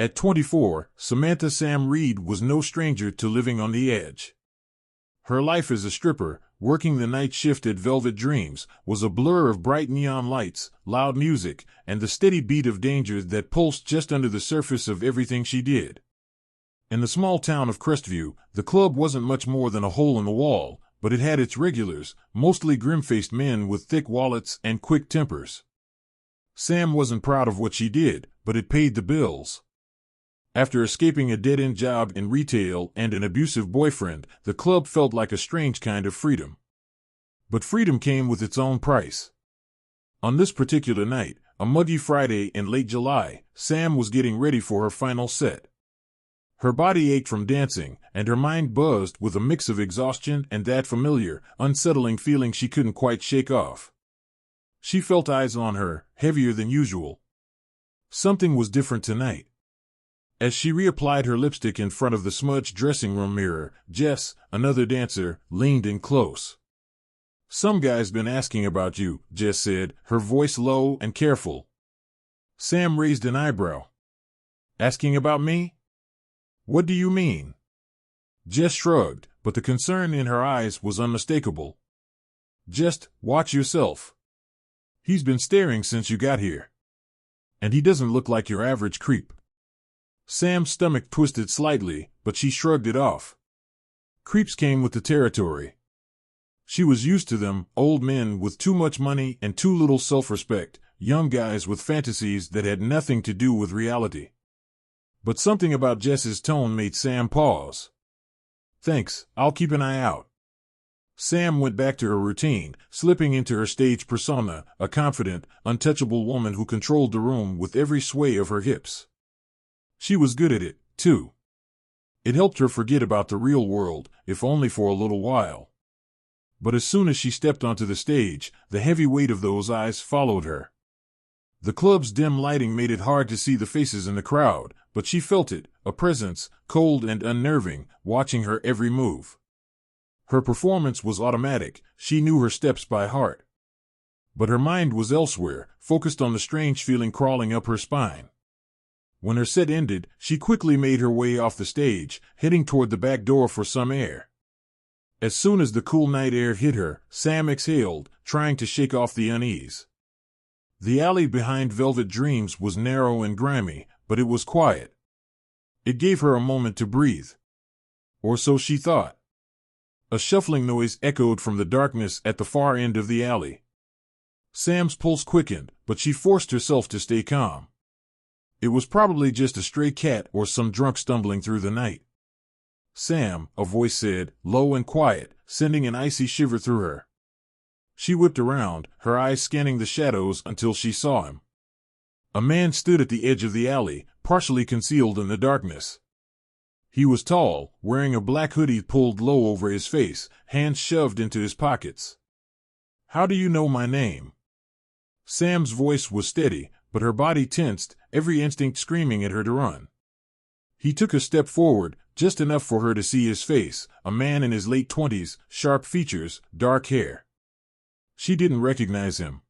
At 24, Samantha Sam Reed was no stranger to living on the edge. Her life as a stripper, working the night shift at Velvet Dreams, was a blur of bright neon lights, loud music, and the steady beat of danger that pulsed just under the surface of everything she did. In the small town of Crestview, the club wasn't much more than a hole in the wall, but it had its regulars, mostly grim-faced men with thick wallets and quick tempers. Sam wasn't proud of what she did, but it paid the bills. After escaping a dead-end job in retail and an abusive boyfriend, the club felt like a strange kind of freedom. But freedom came with its own price. On this particular night, a muggy Friday in late July, Sam was getting ready for her final set. Her body ached from dancing, and her mind buzzed with a mix of exhaustion and that familiar, unsettling feeling she couldn't quite shake off. She felt eyes on her, heavier than usual. Something was different tonight. As she reapplied her lipstick in front of the smudged dressing room mirror, Jess, another dancer, leaned in close. "Some guy's been asking about you," Jess said, her voice low and careful. Sam raised an eyebrow. "Asking about me? What do you mean?" Jess shrugged, but the concern in her eyes was unmistakable. "Just watch yourself. He's been staring since you got here. And he doesn't look like your average creep." Sam's stomach twisted slightly, but she shrugged it off. Creeps came with the territory. She was used to them, old men with too much money and too little self-respect, young guys with fantasies that had nothing to do with reality. But something about Jess's tone made Sam pause. "Thanks, I'll keep an eye out." Sam went back to her routine, slipping into her stage persona, a confident, untouchable woman who controlled the room with every sway of her hips. She was good at it, too. It helped her forget about the real world, if only for a little while. But as soon as she stepped onto the stage, the heavy weight of those eyes followed her. The club's dim lighting made it hard to see the faces in the crowd, but she felt it, a presence, cold and unnerving, watching her every move. Her performance was automatic, she knew her steps by heart. But her mind was elsewhere, focused on the strange feeling crawling up her spine. When her set ended, she quickly made her way off the stage, heading toward the back door for some air. As soon as the cool night air hit her, Sam exhaled, trying to shake off the unease. The alley behind Velvet Dreams was narrow and grimy, but it was quiet. It gave her a moment to breathe. Or so she thought. A shuffling noise echoed from the darkness at the far end of the alley. Sam's pulse quickened, but she forced herself to stay calm. It was probably just a stray cat or some drunk stumbling through the night. "Sam," a voice said, low and quiet, sending an icy shiver through her. She whipped around, her eyes scanning the shadows until she saw him. A man stood at the edge of the alley, partially concealed in the darkness. He was tall, wearing a black hoodie pulled low over his face, hands shoved into his pockets. "How do you know my name?" Sam's voice was steady, but her body tensed, every instinct screaming at her to run. He took a step forward, just enough for her to see his face, a man in his late 20s, sharp features, dark hair. She didn't recognize him.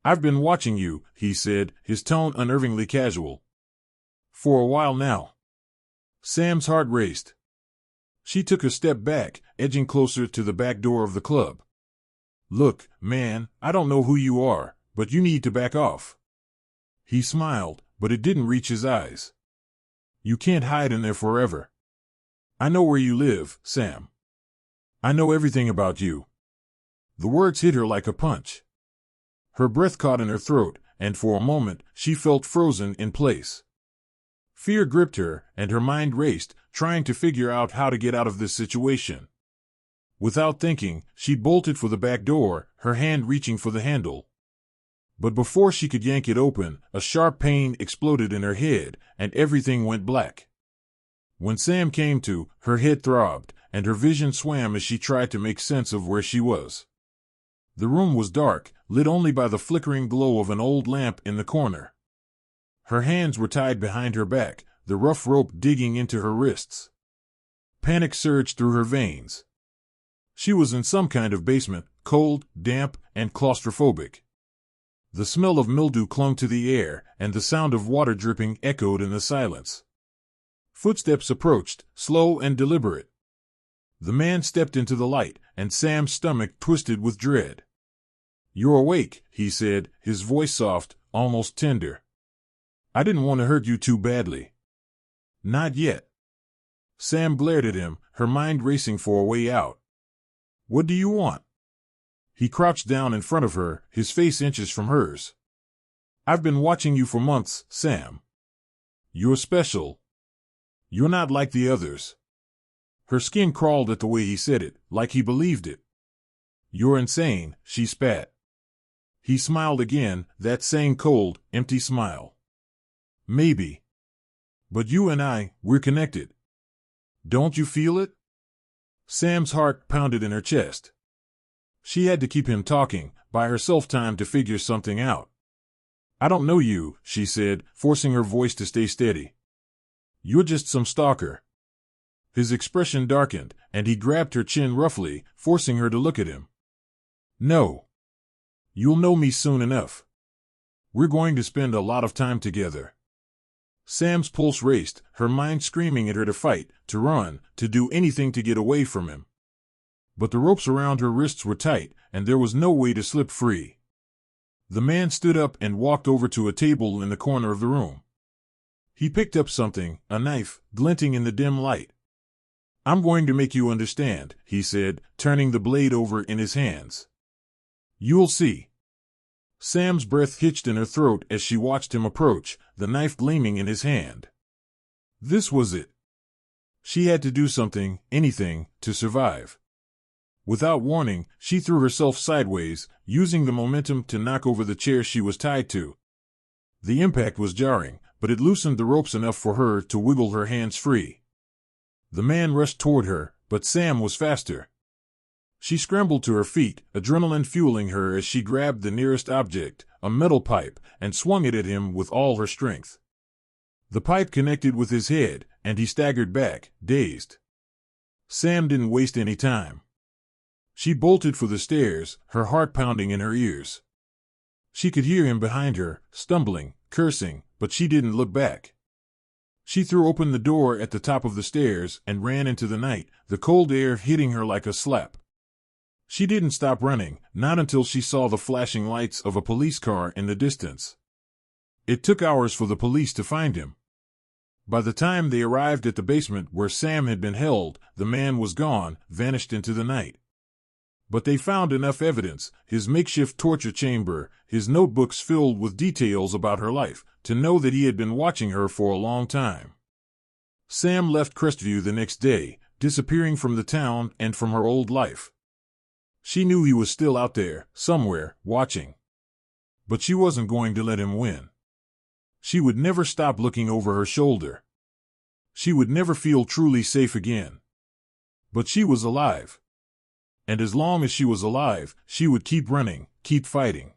"I've been watching you," he said, his tone unnervingly casual. "For a while now." Sam's heart raced. She took a step back, edging closer to the back door of the club. "Look, man, I don't know who you are, but you need to back off." He smiled, but it didn't reach his eyes. "You can't hide in there forever. I know where you live, Sam. I know everything about you." The words hit her like a punch. Her breath caught in her throat, and for a moment she felt frozen in place. Fear gripped her, and her mind raced, trying to figure out how to get out of this situation. Without thinking, she bolted for the back door, her hand reaching for the handle. But before she could yank it open, a sharp pain exploded in her head, and everything went black. When Sam came to, her head throbbed, and her vision swam as she tried to make sense of where she was. The room was dark, lit only by the flickering glow of an old lamp in the corner. Her hands were tied behind her back, the rough rope digging into her wrists. Panic surged through her veins. She was in some kind of basement, cold, damp, and claustrophobic. The smell of mildew clung to the air, and the sound of water dripping echoed in the silence. Footsteps approached, slow and deliberate. The man stepped into the light, and Sam's stomach twisted with dread. "You're awake," he said, his voice soft, almost tender. "I didn't want to hurt you too badly." "Not yet." Sam glared at him, her mind racing for a way out. "What do you want?" He crouched down in front of her, his face inches from hers. "I've been watching you for months, Sam. You're special. You're not like the others." Her skin crawled at the way he said it, like he believed it. "You're insane," she spat. He smiled again, that same cold, empty smile. "Maybe. But you and we're connected. Don't you feel it?" Sam's heart pounded in her chest. She had to keep him talking, buy herself time to figure something out. "I don't know you," she said, forcing her voice to stay steady. "You're just some stalker." His expression darkened, and he grabbed her chin roughly, forcing her to look at him. "No. You'll know me soon enough. We're going to spend a lot of time together." Sam's pulse raced, her mind screaming at her to fight, to run, to do anything to get away from him. But the ropes around her wrists were tight, and there was no way to slip free. The man stood up and walked over to a table in the corner of the room. He picked up something, a knife, glinting in the dim light. "I'm going to make you understand," he said, turning the blade over in his hands. "You'll see." Sam's breath hitched in her throat as she watched him approach, the knife gleaming in his hand. This was it. She had to do something, anything, to survive. Without warning, she threw herself sideways, using the momentum to knock over the chair she was tied to. The impact was jarring, but it loosened the ropes enough for her to wiggle her hands free. The man rushed toward her, but Sam was faster. She scrambled to her feet, adrenaline fueling her as she grabbed the nearest object, a metal pipe, and swung it at him with all her strength. The pipe connected with his head, and he staggered back, dazed. Sam didn't waste any time. She bolted for the stairs, her heart pounding in her ears. She could hear him behind her, stumbling, cursing, but she didn't look back. She threw open the door at the top of the stairs and ran into the night, the cold air hitting her like a slap. She didn't stop running, not until she saw the flashing lights of a police car in the distance. It took hours for the police to find him. By the time they arrived at the basement where Sam had been held, the man was gone, vanished into the night. But they found enough evidence, his makeshift torture chamber, his notebooks filled with details about her life, to know that he had been watching her for a long time. Sam left Crestview the next day, disappearing from the town and from her old life. She knew he was still out there, somewhere, watching. But she wasn't going to let him win. She would never stop looking over her shoulder. She would never feel truly safe again. But she was alive. And as long as she was alive, she would keep running, keep fighting.